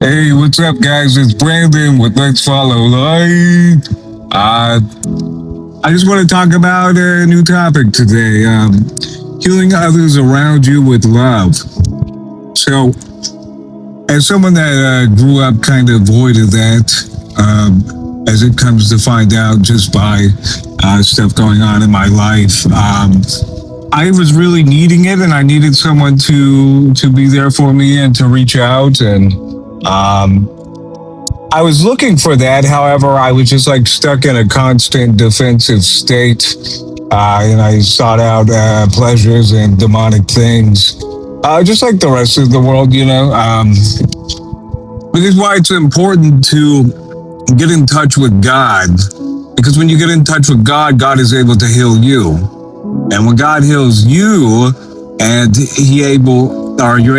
Hey, what's up, guys? It's Brandon with Let's Follow Light. I just want to talk about a new topic today, healing others around you with love. So, as someone that grew up kind of void of that, as it comes to find out just by stuff going on in my life, I was really needing it, and I needed someone to be there for me and to reach out. And I was looking for that. However, I was just like stuck in a constant defensive state, and I sought out pleasures and demonic things, just like the rest of the world, you know. This is why it's important to get in touch with God, because when you get in touch with God, God is able to heal you. And when God heals you, and you're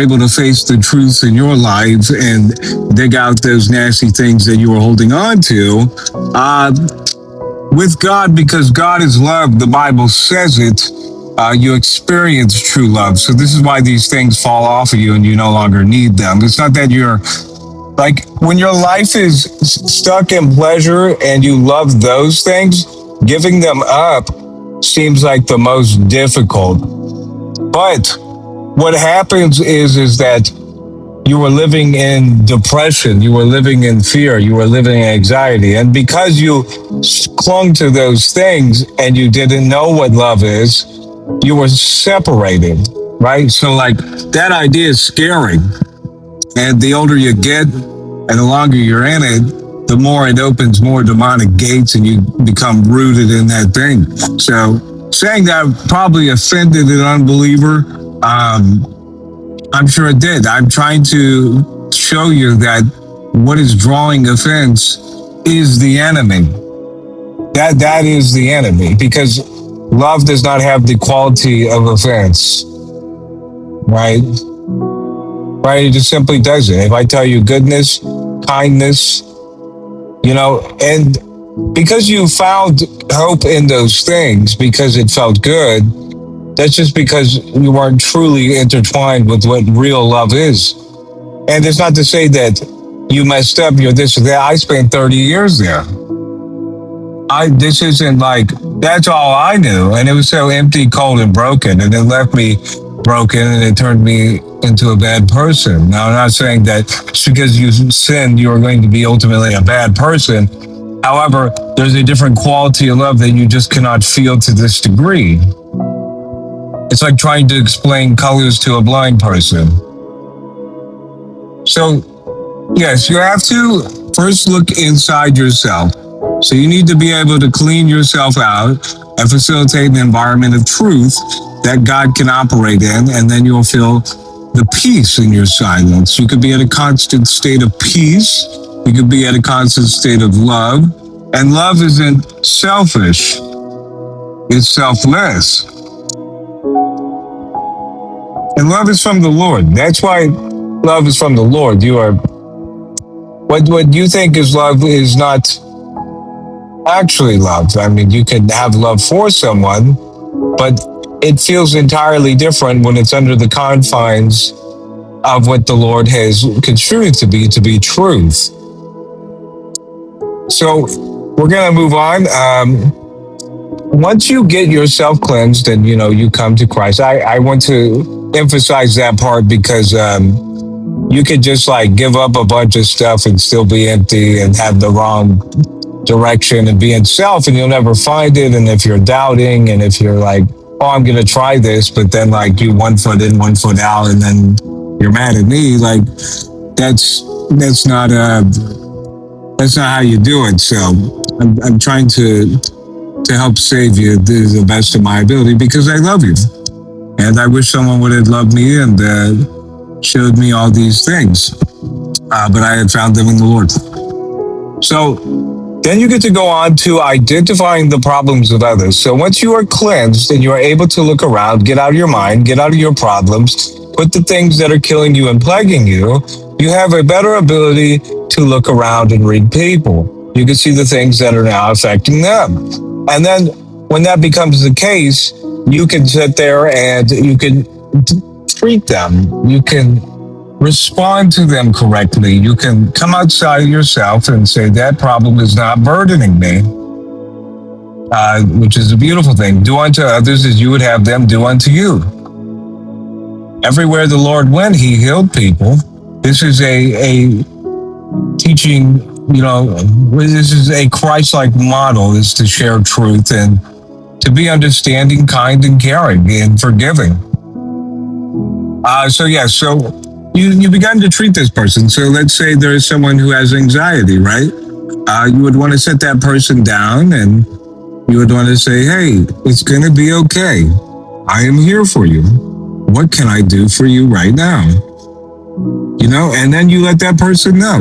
able to face the truth in your life and dig out those nasty things that you were holding on to, with God, because God is love, the Bible says it, you experience true love. So this is why these things fall off of you and you no longer need them. It's not that you're like, when your life is stuck in pleasure and you love those things, giving them up seems like the most difficult. But what happens is that you were living in depression, you were living in fear, you were living in anxiety. And because you clung to those things and you didn't know what love is, you were separated, right? So like, that idea is scary. And the older you get and the longer you're in it, the more it opens more demonic gates and you become rooted in that thing. So saying that probably offended an unbeliever. I'm sure it did. I'm trying to show you that what is drawing offense is the enemy. That is the enemy, because love does not have the quality of offense, right? Right? It just simply doesn't. If I tell you goodness, kindness, you know, and because you found hope in those things because it felt good, that's just because you weren't truly intertwined with what real love is. And it's not to say that you messed up, you're this or that. I spent 30 years there. This isn't like, that's all I knew. And it was so empty, cold, and broken. And it left me broken, and it turned me into a bad person. Now, I'm not saying that just because you sin, you are going to be ultimately a bad person. However, there's a different quality of love that you just cannot feel to this degree. It's like trying to explain colors to a blind person. So, yes, you have to first look inside yourself. So you need to be able to clean yourself out and facilitate an environment of truth that God can operate in, and then you'll feel the peace in your silence. You could be at a constant state of peace. You could be at a constant state of love. And love isn't selfish. It's selfless. And love is from the Lord. That's why love is from the Lord. You are, what you think is love is not actually love. I mean, you can have love for someone, but it feels entirely different when it's under the confines of what the Lord has construed to be truth. So we're going to move on. Once you get yourself cleansed and, you know, you come to Christ, I want to emphasize that part, because you could just like give up a bunch of stuff and still be empty and have the wrong direction and be in self, and you'll never find it. And if you're doubting, and if you're like, oh, I'm going to try this, but then like you 1 foot in, 1 foot out, and then you're mad at me, like that's not how you do it. So I'm trying to help save you to the best of my ability, because I love you. And I wish someone would have loved me and showed me all these things. But I had found them in the Lord. So then you get to go on to identifying the problems of others. So once you are cleansed and you are able to look around, get out of your mind, get out of your problems, put the things that are killing you and plaguing you, you have a better ability to look around and read people. You can see the things that are now affecting them. And then when that becomes the case, you can sit there and you can treat them. You can respond to them correctly. You can come outside of yourself and say, that problem is not burdening me, which is a beautiful thing. Do unto others as you would have them do unto you. Everywhere the Lord went, he healed people. This is a teaching, this is a Christ-like model, is to share truth and to be understanding, kind, and caring, and forgiving. So you began to treat this person. So let's say there is someone who has anxiety, right? You would want to sit that person down and you would want to say, hey, it's going to be okay. I am here for you. What can I do for you right now? And then you let that person know,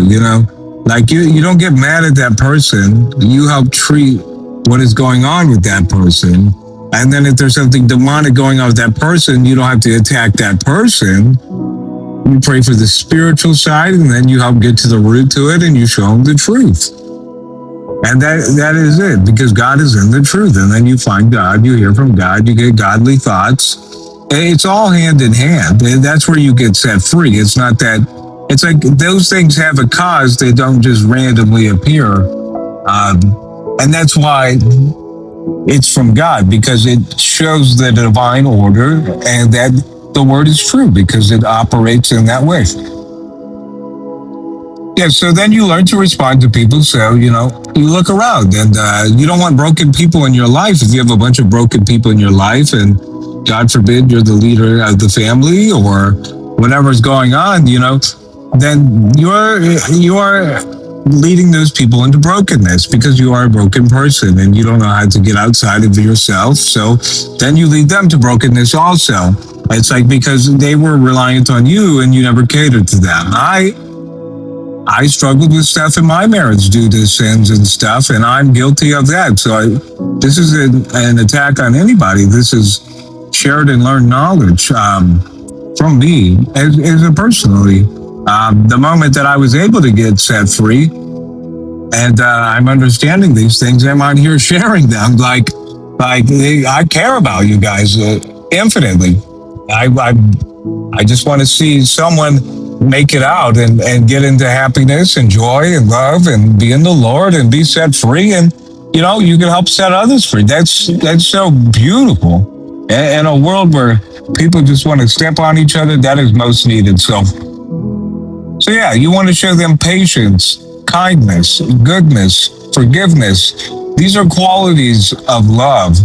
like you don't get mad at that person. You help treat what is going on with that person. And then if there's something demonic going on with that person, you don't have to attack that person. You pray for the spiritual side, and then you help get to the root to it, and you show them the truth. And that is it, because God is in the truth. And then you find God, you hear from God, you get godly thoughts. It's all hand in hand. That's where you get set free. It's not that, it's like those things have a cause. They don't just randomly appear. And that's why it's from God, because it shows the divine order and that the word is true because it operates in that way. Yeah, so then you learn to respond to people. So, you look around and you don't want broken people in your life. If you have a bunch of broken people in your life and God forbid you're the leader of the family or whatever's going on, then you are leading those people into brokenness because you are a broken person and you don't know how to get outside of yourself. So then you lead them to brokenness also. It's like because they were reliant on you and you never catered to them. I struggled with stuff in my marriage due to sins and stuff, and I'm guilty of that. So this is an attack on anybody. This is shared and learned knowledge from me as a personally. The moment that I was able to get set free and I'm understanding these things, I'm on here sharing them. Like I care about you guys infinitely. I just want to see someone make it out and get into happiness and joy and love and be in the Lord and be set free. And, you can help set others free. That's so beautiful. In a world where people just want to step on each other, that is most needed. So yeah, you want to show them patience, kindness, goodness, forgiveness. These are qualities of love,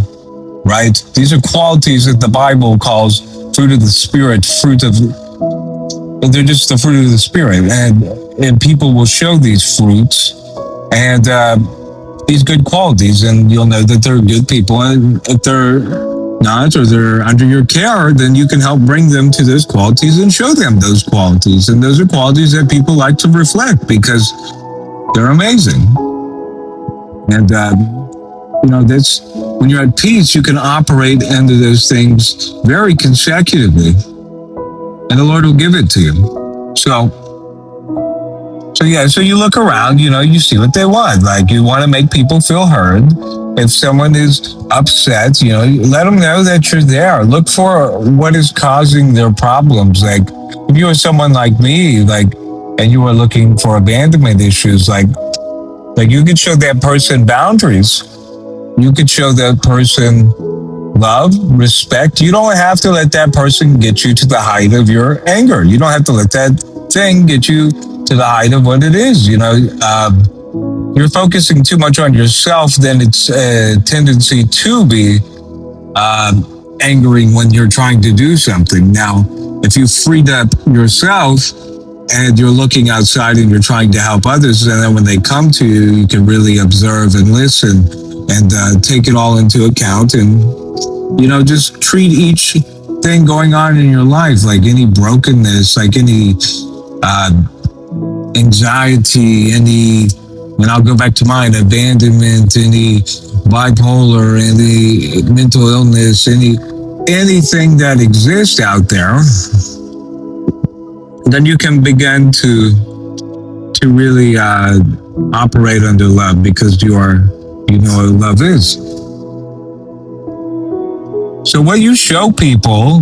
right? These are qualities that the Bible calls fruit of the Spirit, they're just the fruit of the Spirit. And people will show these fruits and these good qualities, and you'll know that they're good people. And if they're not, or they're under your care, then you can help bring them to those qualities and show them those qualities. And those are qualities that people like to reflect because they're amazing. And, that's when you're at peace, you can operate into those things very consecutively. And the Lord will give it to you. So you look around, you see what they want. Like you want to make people feel heard. If someone is upset, let them know that you're there. Look for what is causing their problems. Like if you were someone like me, and you were looking for abandonment issues, like you could show that person boundaries. You could show that person love, respect. You don't have to let that person get you to the height of your anger. You don't have to let that thing get you to the height of what it is. You're focusing too much on yourself, then it's a tendency to be angering when you're trying to do something. Now, if you freed up yourself and you're looking outside and you're trying to help others, and then when they come to you, you can really observe and listen and take it all into account and just treat each thing going on in your life, like any brokenness, like any anxiety, and I'll go back to mine, abandonment, any bipolar, any mental illness, anything that exists out there, then you can begin to really operate under love because you know what love is. So what you show people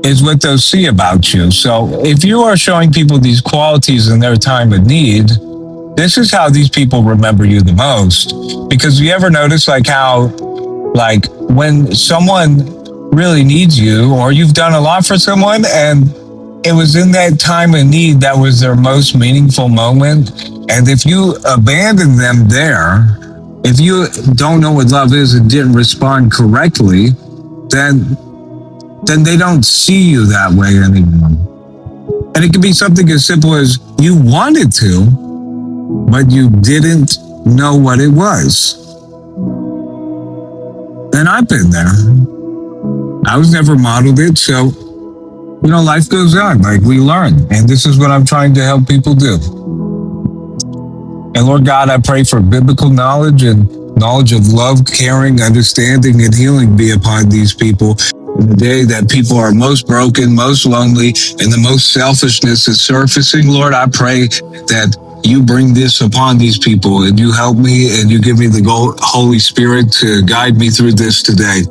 is what they'll see about you. So if you are showing people these qualities in their time of need, this is how these people remember you the most. Because you ever notice like how, like when someone really needs you, or you've done a lot for someone and it was in that time of need that was their most meaningful moment. And if you abandon them there, if you don't know what love is and didn't respond correctly, then they don't see you that way anymore. And it could be something as simple as you wanted to, but you didn't know what it was. And I've been there. I was never modeled it, so life goes on. Like we learn, and this is what I'm trying to help people do. And Lord God, I pray for biblical knowledge and knowledge of love, caring, understanding, and healing be upon these people in the day that people are most broken, most lonely, and the most selfishness is surfacing. Lord, I pray that you bring this upon these people and you help me and you give me the Holy Spirit to guide me through this today.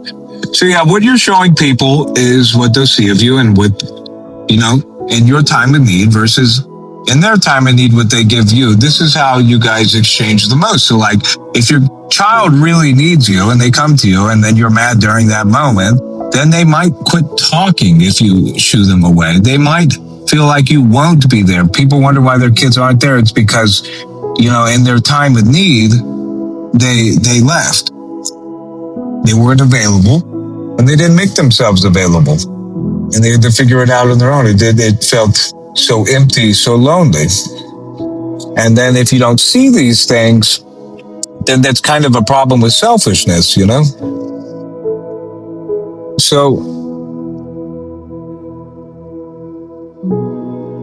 So yeah, what you're showing people is what they'll see of you and what, in your time of need versus in their time of need, what they give you. This is how you guys exchange the most. So like, if your child really needs you and they come to you and then you're mad during that moment, then they might quit talking if you shoo them away. They might feel like you won't be there. People wonder why their kids aren't there. It's because, in their time of need, they left. They weren't available and they didn't make themselves available. And they had to figure it out on their own. It felt so empty, so lonely. And then if you don't see these things, then that's kind of a problem with selfishness, So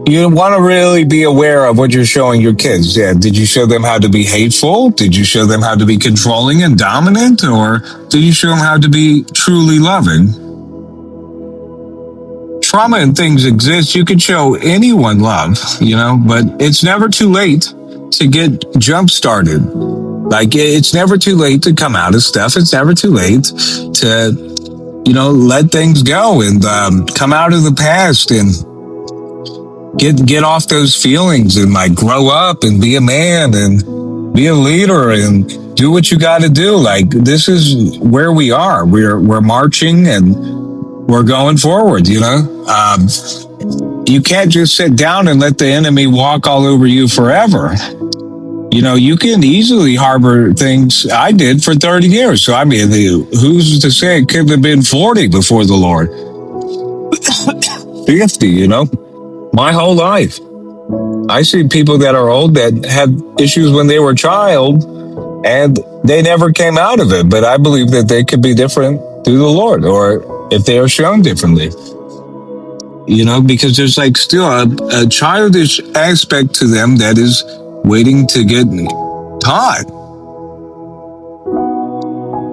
you want to really be aware of what you're showing your kids. Yeah. Did you show them how to be hateful? Did you show them how to be controlling and dominant? Or did you show them how to be truly loving? Trauma and things exist. You can show anyone love, but it's never too late to get jump started. Like it's never too late to come out of stuff. It's never too late to, let things go and come out of the past and get off those feelings and like grow up and be a man and be a leader and do what you got to do. Like this is where we are. We're marching and we're going forward, You can't just sit down and let the enemy walk all over you forever. You can easily harbor things. I did for 30 years. So, who's to say it couldn't have been 40 before the Lord? 50, my whole life. I see people that are old that had issues when they were a child and they never came out of it. But I believe that they could be different through the Lord, or if they are shown differently, because there's like still a childish aspect to them that is waiting to get taught.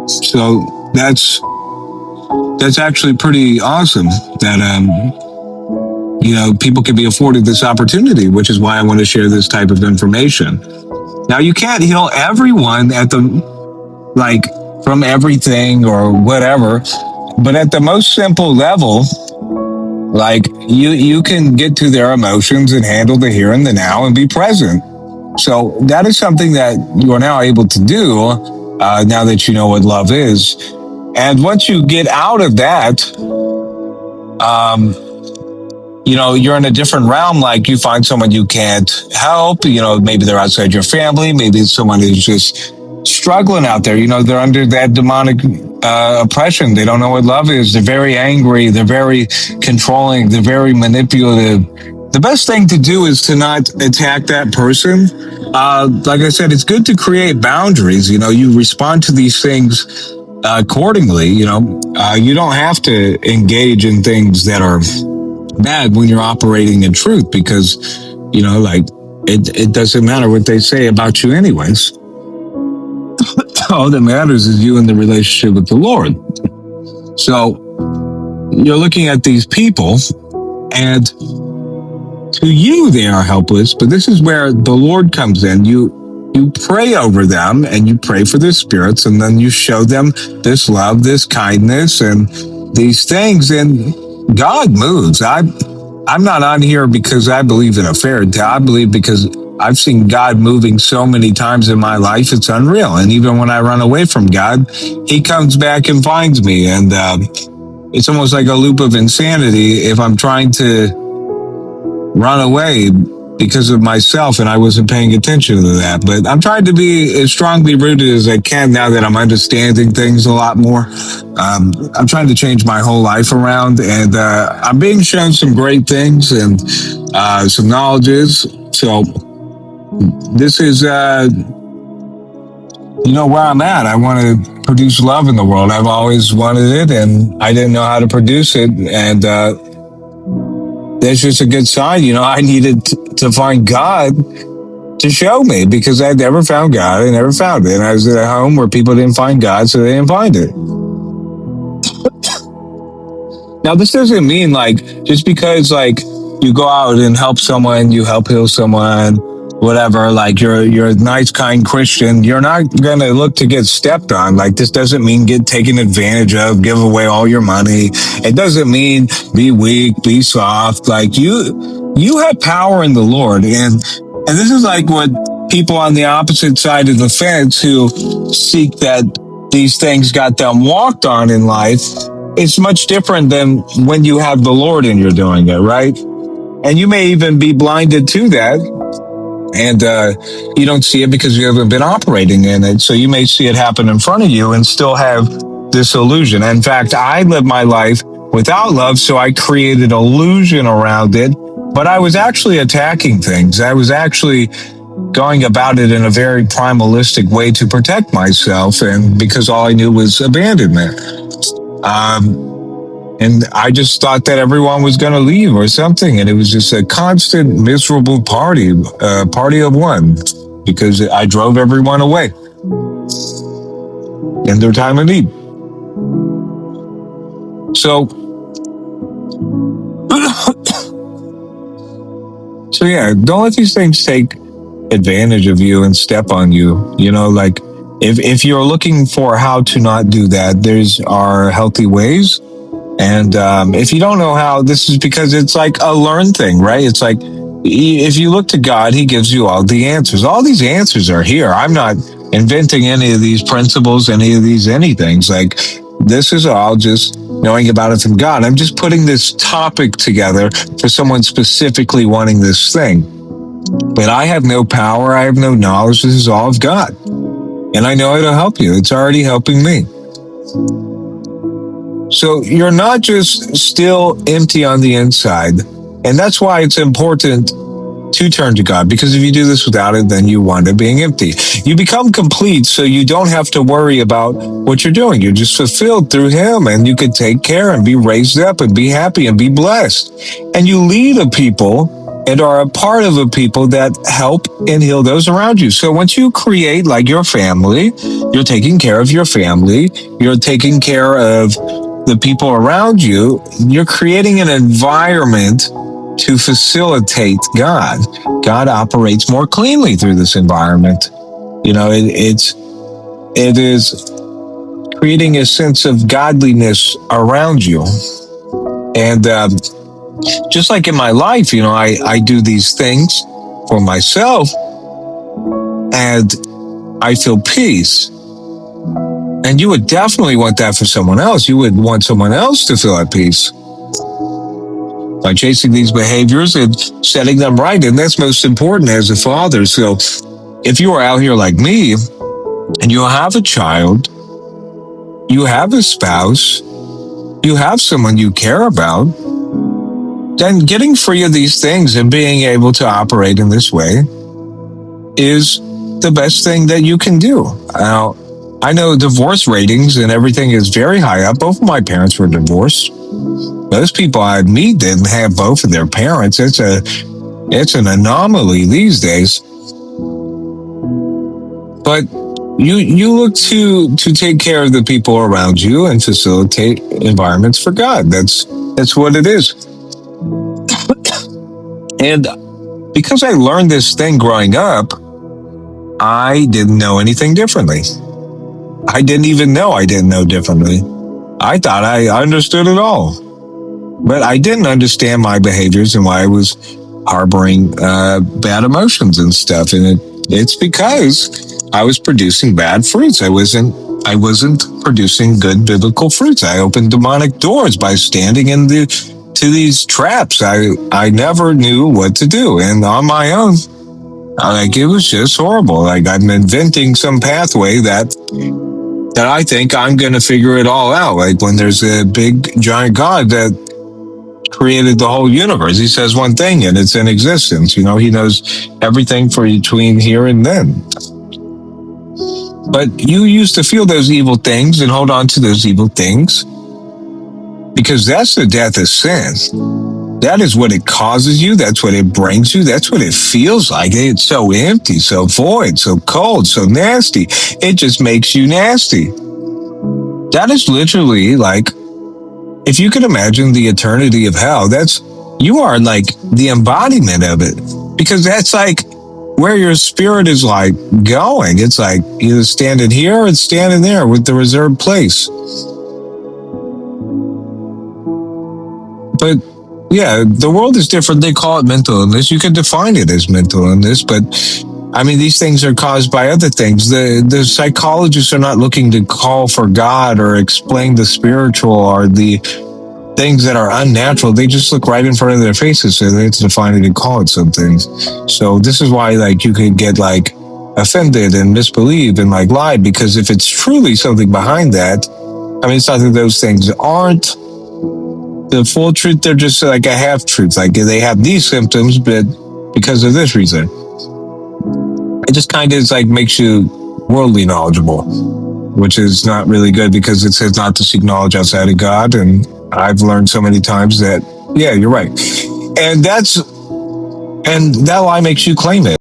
So that's actually pretty awesome that, people can be afforded this opportunity, which is why I want to share this type of information. Now, you can't heal everyone from everything or whatever. But at the most simple level, like you can get to their emotions and handle the here and the now and be present. So that is something that you are now able to do now that you know what love is. And once you get out of that, you're in a different realm. Like you find someone you can't help, maybe they're outside your family. Maybe it's someone who's just struggling out there. They're under that demonic oppression. They don't know what love is. They're very angry. They're very controlling. They're very manipulative. The best thing to do is to not attack that person. Like I said, it's good to create boundaries. You respond to these things accordingly. You don't have to engage in things that are bad when you're operating in truth, because, it doesn't matter what they say about you anyways. All that matters is you and the relationship with the Lord. So you're looking at these people, and to you they are helpless, but this is where the Lord comes in. You pray over them and you pray for their spirits, and then you show them this love, this kindness, and these things. And God moves. I'm not on here because I believe in a fairy tale. I believe because I've seen God moving so many times in my life, it's unreal. And even when I run away from God, He comes back and finds me. And it's almost like a loop of insanity if I'm trying to run away because of myself and I wasn't paying attention to that. But I'm trying to be as strongly rooted as I can now that I'm understanding things a lot more. I'm trying to change my whole life around, and I'm being shown some great things and some knowledges. So this is, where I'm at. I want to produce love in the world. I've always wanted it, and I didn't know how to produce it. And that's just a good sign. I needed to find God to show me because I'd never found God. I never found it. And I was at a home where people didn't find God, so they didn't find it. Now, this doesn't mean just because you go out and help someone, you help heal someone, whatever, you're a nice, kind Christian, you're not going to look to get stepped on. This doesn't mean get taken advantage of, give away all your money. It doesn't mean be weak, be soft. You have power in the Lord. And this is what people on the opposite side of the fence who seek that these things got them walked on in life. It's much different than when you have the Lord and you're doing it, right? And you may even be blinded to that. And you don't see it because you haven't been operating in it. So you may see it happen in front of you and still have this illusion. In fact, I lived my life without love, so I created illusion around it. But I was actually attacking things. I was actually going about it in a very primalistic way to protect myself, and because all I knew was abandonment. And I just thought that everyone was going to leave or something. And it was just a constant miserable party of one, because I drove everyone away in their time of need. So, yeah, don't let these things take advantage of you and step on you. If you're looking for how to not do that, there's are healthy ways. And if you don't know how, this is because it's a learned thing, right? It's if you look to God, He gives you all the answers. All these answers are here. I'm not inventing any of these principles, any of these anythings. This is all just knowing about it from God. I'm just putting this topic together for someone specifically wanting this thing. But I have no power. I have no knowledge. This is all of God. And I know it'll help you. It's already helping me. So you're not just still empty on the inside. And that's why it's important to turn to God, because if you do this without it, then you wind up being empty. You become complete, so you don't have to worry about what you're doing. You're just fulfilled through Him, and you can take care and be raised up and be happy and be blessed. And you lead a people and are a part of a people that help and heal those around you. So once you create your family, you're taking care of your family, you're taking care of the people around you, you're creating an environment to facilitate God. God operates more cleanly through this environment. It is creating a sense of godliness around you. And just like in my life, I do these things for myself and I feel peace. And you would definitely want that for someone else. You would want someone else to feel at peace by chasing these behaviors and setting them right. And that's most important as a father. So if you are out here like me and you have a child, you have a spouse, you have someone you care about, then getting free of these things and being able to operate in this way is the best thing that you can do. Now, I know divorce ratings and everything is very high up. Both of my parents were divorced. Most people I meet didn't have both of their parents. It's an anomaly these days. But you look to take care of the people around you and facilitate environments for God. That's what it is. And because I learned this thing growing up, I didn't know anything differently. I didn't even know I didn't know differently. I thought I understood it all. But I didn't understand my behaviors and why I was harboring bad emotions and stuff. And it's because I was producing bad fruits. I wasn't producing good biblical fruits. I opened demonic doors by standing in to these traps. I never knew what to do, and on my own, like it was just horrible. Like I'm inventing some pathway that I think I'm going to figure it all out. Like when there's a big giant God that created the whole universe, he says one thing and it's in existence. You know, he knows everything for between here and then. But you used to feel those evil things and hold on to those evil things because that's the death of sin. That is what it causes you. That's what it brings you. That's what it feels like. It's so empty, so void, so cold, so nasty. It just makes you nasty. That is literally like, if you could imagine the eternity of hell, you are like the embodiment of it. Because that's like where your spirit is like going. It's like either standing here or it's standing there with the reserved place. But yeah, the world is different. They call it mental illness. You can define it as mental illness, but I mean, these things are caused by other things. The psychologists are not looking to call for God or explain the spiritual or the things that are unnatural. They just look right in front of their faces and they have to define it and call it some things. So this is why like you could get like offended and misbelieve and like lie, because if it's truly something behind that, I mean, it's not that those things aren't the full truth. They're just like a half truth. Like they have these symptoms, but because of this reason. It just kind of like makes you worldly knowledgeable, which is not really good because it says not to seek knowledge outside of God. And I've learned so many times that, yeah, you're right. And that lie makes you claim it.